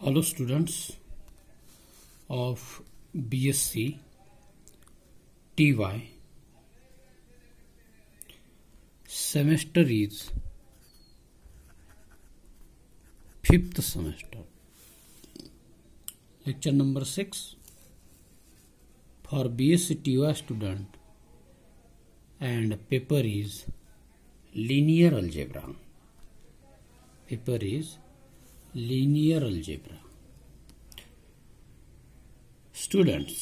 Hello students of BSc TY. Semester is 5th semester. Lecture number 6 for BSc TY student, and paper is linear algebra. Paper is linear algebra. Students,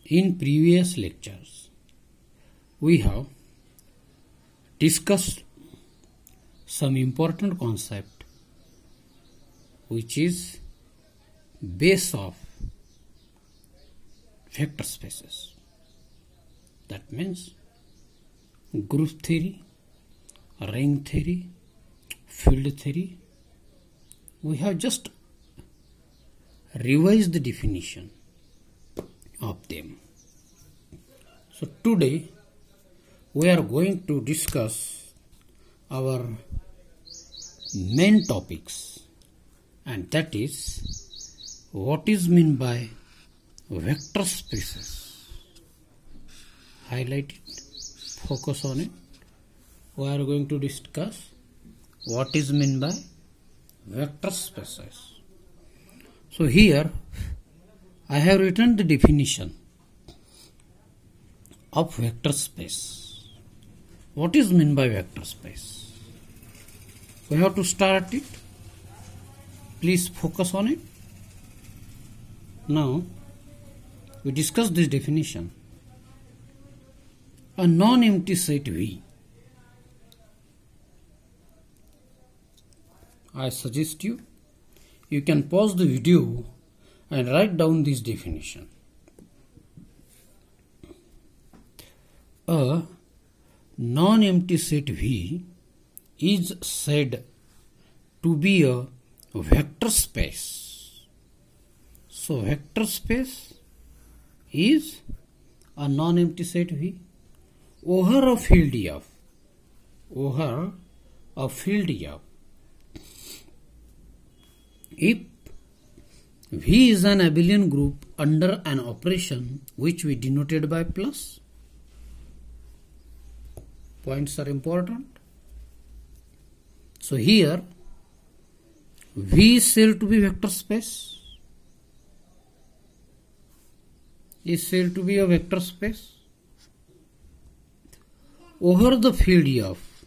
in previous lectures we have discussed some important concept which is base of vector spaces. That means group theory, ring theory, field theory. We have just revised the definition of them. So today we are going to discuss our main topics, and that is what is meant by vector spaces. Highlight it, focus on it. We are going to discuss what is meant by vector spaces. So here I have written the definition of vector space. What is meant by vector space? We have to start it. Please focus on it. Now we discuss this definition. A non-empty set V. I suggest you can pause the video and write down this definition. A non-empty set V is said to be a vector space. So vector space is a non-empty set V over a field F. Over a field F. If V is an abelian group under an operation which we denoted by plus. Points are important. So here V is said to be vector space. Is said to be a vector space over the field F.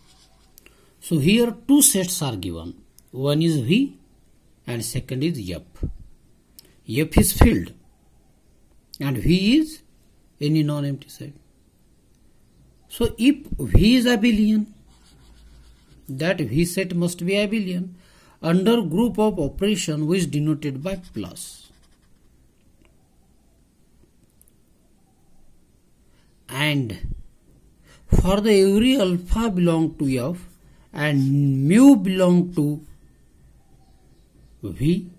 So here two sets are given. One is V and second is F. F is field and V is any non-empty set. So if V is abelian, that V set must be abelian under group of operation which is denoted by plus. And for the every alpha belong to F and mu belong to V,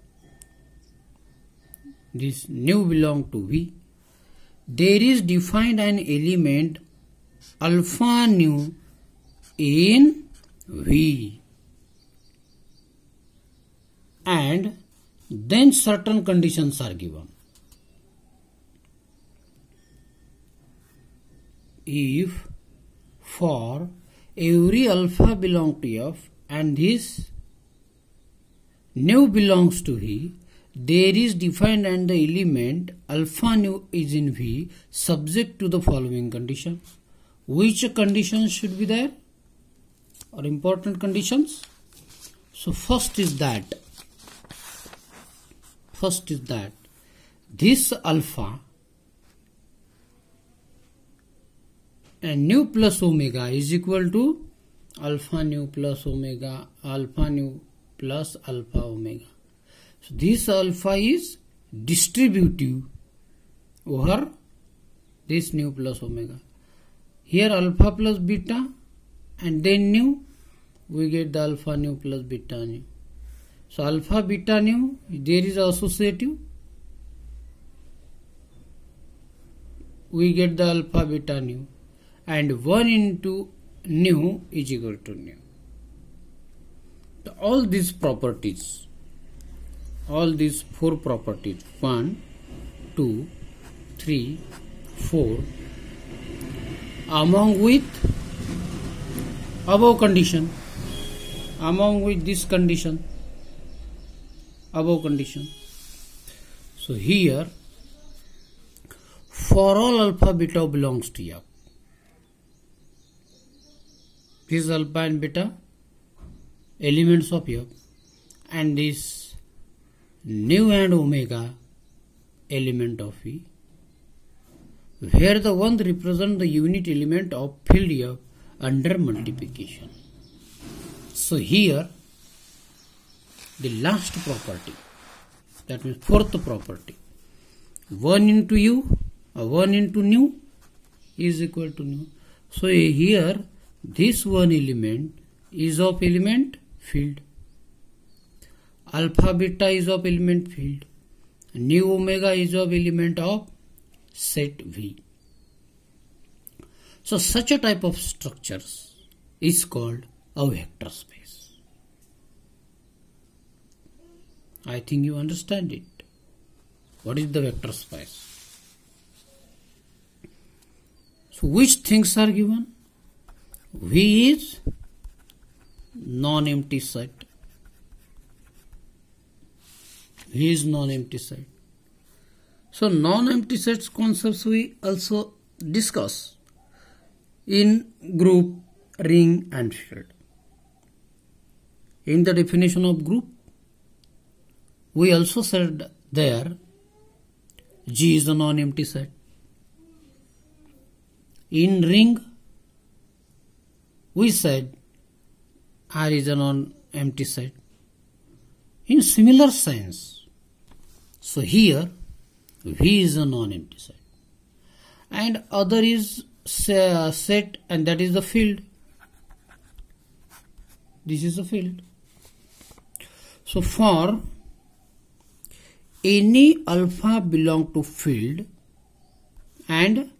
this nu belong to V, there is defined an element alpha nu in V, and then certain conditions are given. If for every alpha belong to F and this nu belongs to V, there is defined and the element alpha nu is in V subject to the following condition. Which conditions should be there? Or important conditions? So first is that this alpha and nu plus omega is equal to alpha nu plus omega, alpha nu plus alpha omega. So this alpha is distributive over this nu plus omega. Here alpha plus beta and then nu, we get the alpha nu plus beta nu. So alpha beta nu, there is associative, we get the alpha beta nu, and 1 into nu is equal to nu. All these properties all these four properties 1, 2, 3, 4 among with above condition, among with this condition, above condition. So here for all alpha beta belongs to F, this alpha and beta elements of F, and this nu and omega element of V, where the 1 represents the unit element of field F under multiplication. So here the last property, that means fourth property, 1 into U or 1 into nu is equal to nu. So here this one element is of element field, alpha beta is of element field, nu omega is of element of set V. So such a type of structures is called a vector space. I think you understand it. What is the vector space? So which things are given? V is non-empty set. V is non-empty set. So non-empty sets concepts we also discuss in group, ring and field. In the definition of group, we also said there G is a non-empty set. In ring, we said R is a non-empty set. In similar sense, so here V is a non-empty set, and other is set, and that is the field. This is the field. So for any alpha belong to field and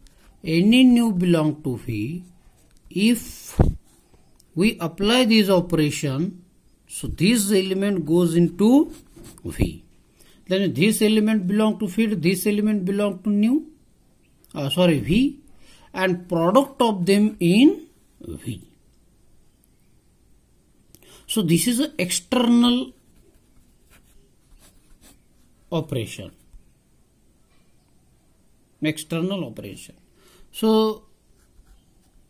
any nu belong to V, if we apply this operation, so this element goes into V. Then this element belong to field, this element belong to nu, V, and product of them in V. So this is an external operation. External operation. So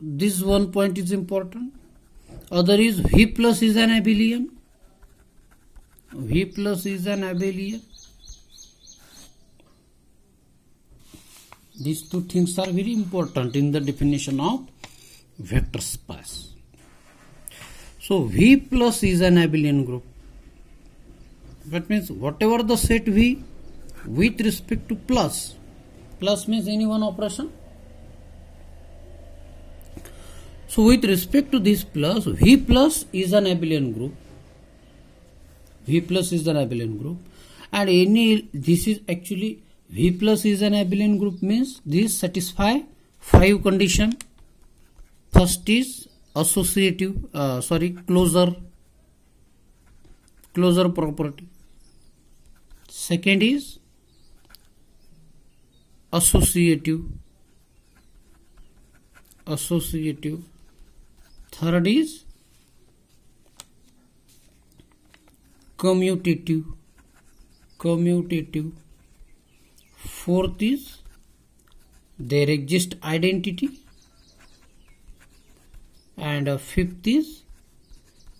this one point is important. Other is V plus is an abelian. V plus is an abelian. These two things are very important in the definition of vector space. So V plus is an abelian group. That means whatever the set V with respect to plus, plus means any one operation. So with respect to this plus, V plus is an abelian group. V plus is an abelian group, and this is actually V plus is an abelian group means this satisfy 5 condition. First is associative, closure property. Second is associative. Third is commutative. Fourth is there exists identity, and fifth is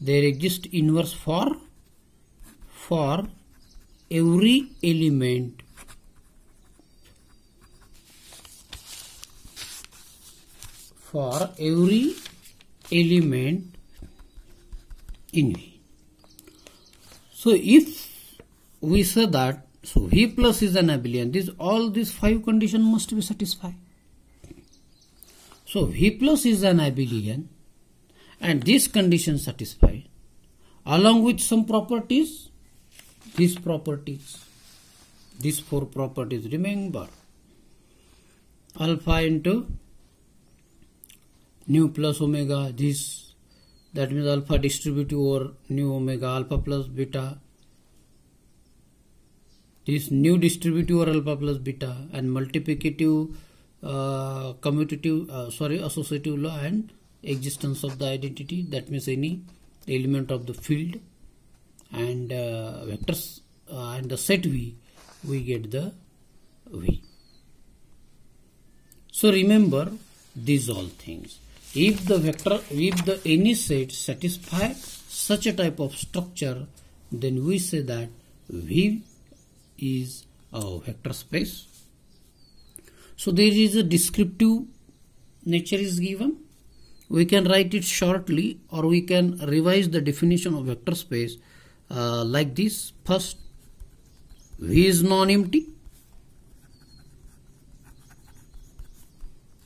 there exists inverse for every element. For every element in V. So if we say that, so V plus is an abelian, all these 5 conditions must be satisfied. So V plus is an abelian and this condition satisfied along with some properties, these 4 properties. Remember, alpha into nu plus omega, that means alpha distributive over nu omega, alpha plus beta, this new distributive or alpha plus beta and multiplicative, commutative, associative law and existence of the identity, that means any element of the field and vectors and the set V, we get the V. So remember these all things. If the any set satisfy such a type of structure, then we say that V is a vector space. So there is a descriptive nature is given. We can write it shortly, or we can revise the definition of vector space like this. First, V is non-empty.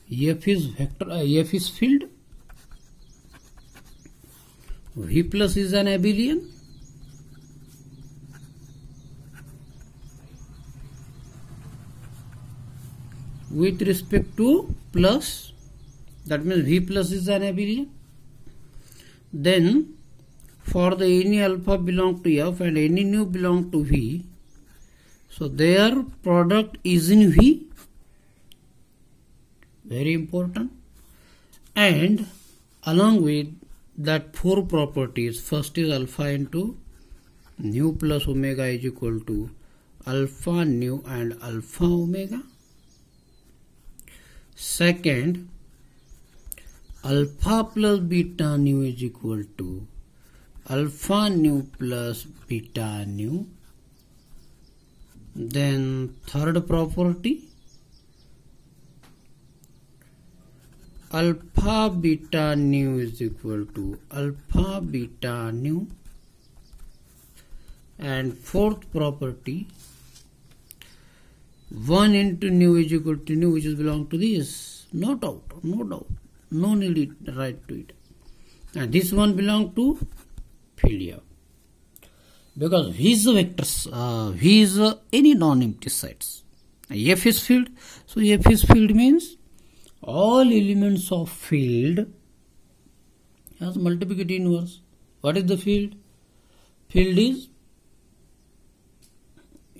F is vector. F is field. V plus is an abelian. With respect to plus, that means V plus is an abelian. Then for the any alpha belong to F and any nu belong to V, so their product is in V. Very important. And along with that 4 properties, first is alpha into nu plus omega is equal to alpha nu and alpha omega. Second, alpha plus beta nu is equal to alpha nu plus beta nu. Then third property, alpha beta nu is equal to alpha beta nu. And fourth property, 1 into nu is equal to nu, which is belong to this. No doubt, no need to write to it. And this one belong to field F. Because V is the vectors, V is any non-empty sets. F is field, so F is field means all elements of field has multiplicative inverse. What is the field? Field is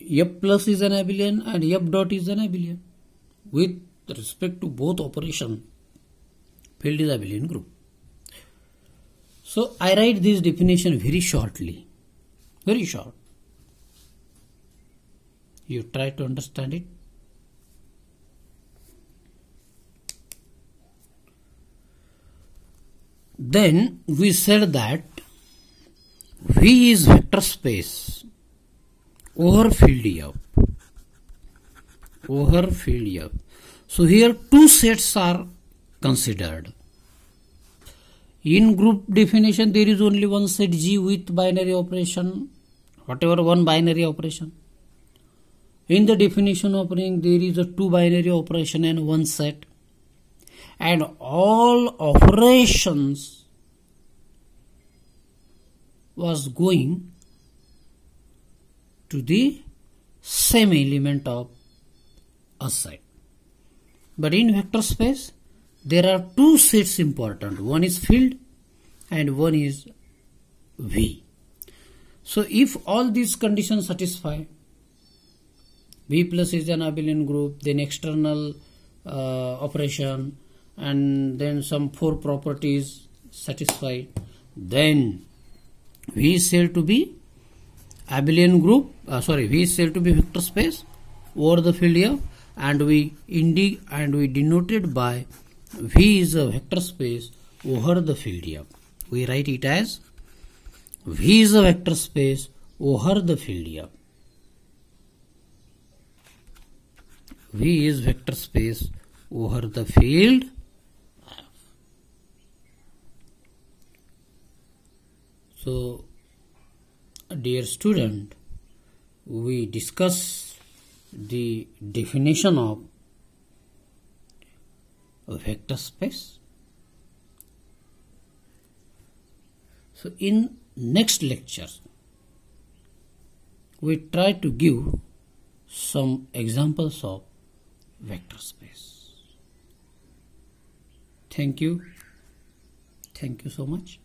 F plus is an abelian and F dot is an abelian. With respect to both operation, field is abelian group. So I write this definition very shortly, very short. You try to understand it. Then we said that V is vector space over field F. Over field F. So here two sets are considered. In group definition, there is only one set G with binary operation, whatever one binary operation. In the definition of ring, there is a two binary operation and one set. And all operations was going to the same element of a set. But in vector space, there are two sets important. One is field and one is V. So if all these conditions satisfy, V plus is an abelian group, then external operation, and then some 4 properties satisfied, then V is said to be abelian group, V is said to be vector space over the field F, and we denoted by V is a vector space over the field F. We write it as V is a vector space over the field F. V is vector space over the field F. So, dear student, we discuss the definition of a vector space. So, in next lecture, we try to give some examples of vector space. Thank you. Thank you so much.